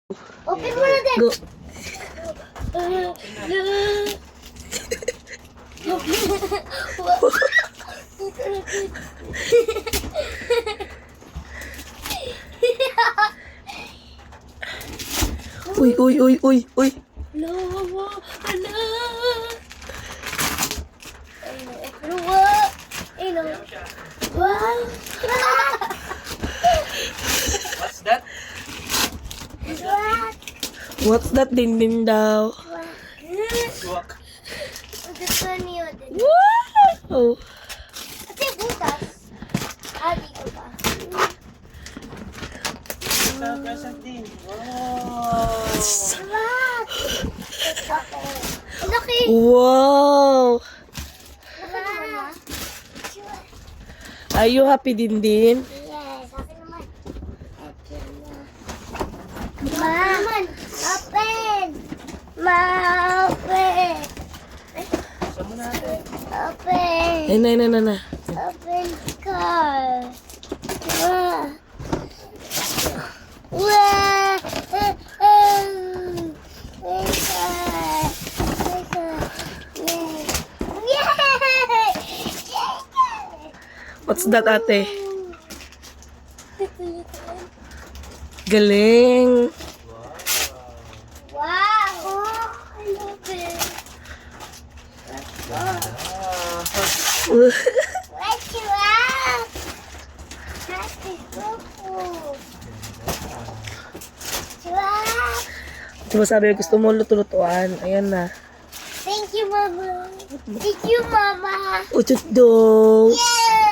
Open mo na din. Go. Uy, uy, uy, uy, uy. What's that? What's that? Din daw. Suwak. Wow! Present din. Wow! Wow! Are you happy, Dindin? Yes, akin naman. Open! Open! Saan mo natin? Open! Ay, na. Open car. Wow! What's that, ate? Galing. Wow! I love it. Let's go out. Happy Coco. Wow! Diba sabi, gusto mo luto-lutuan? Ayan na. Thank you, Mama. Thank you, Mama. Uchot daw. Yay!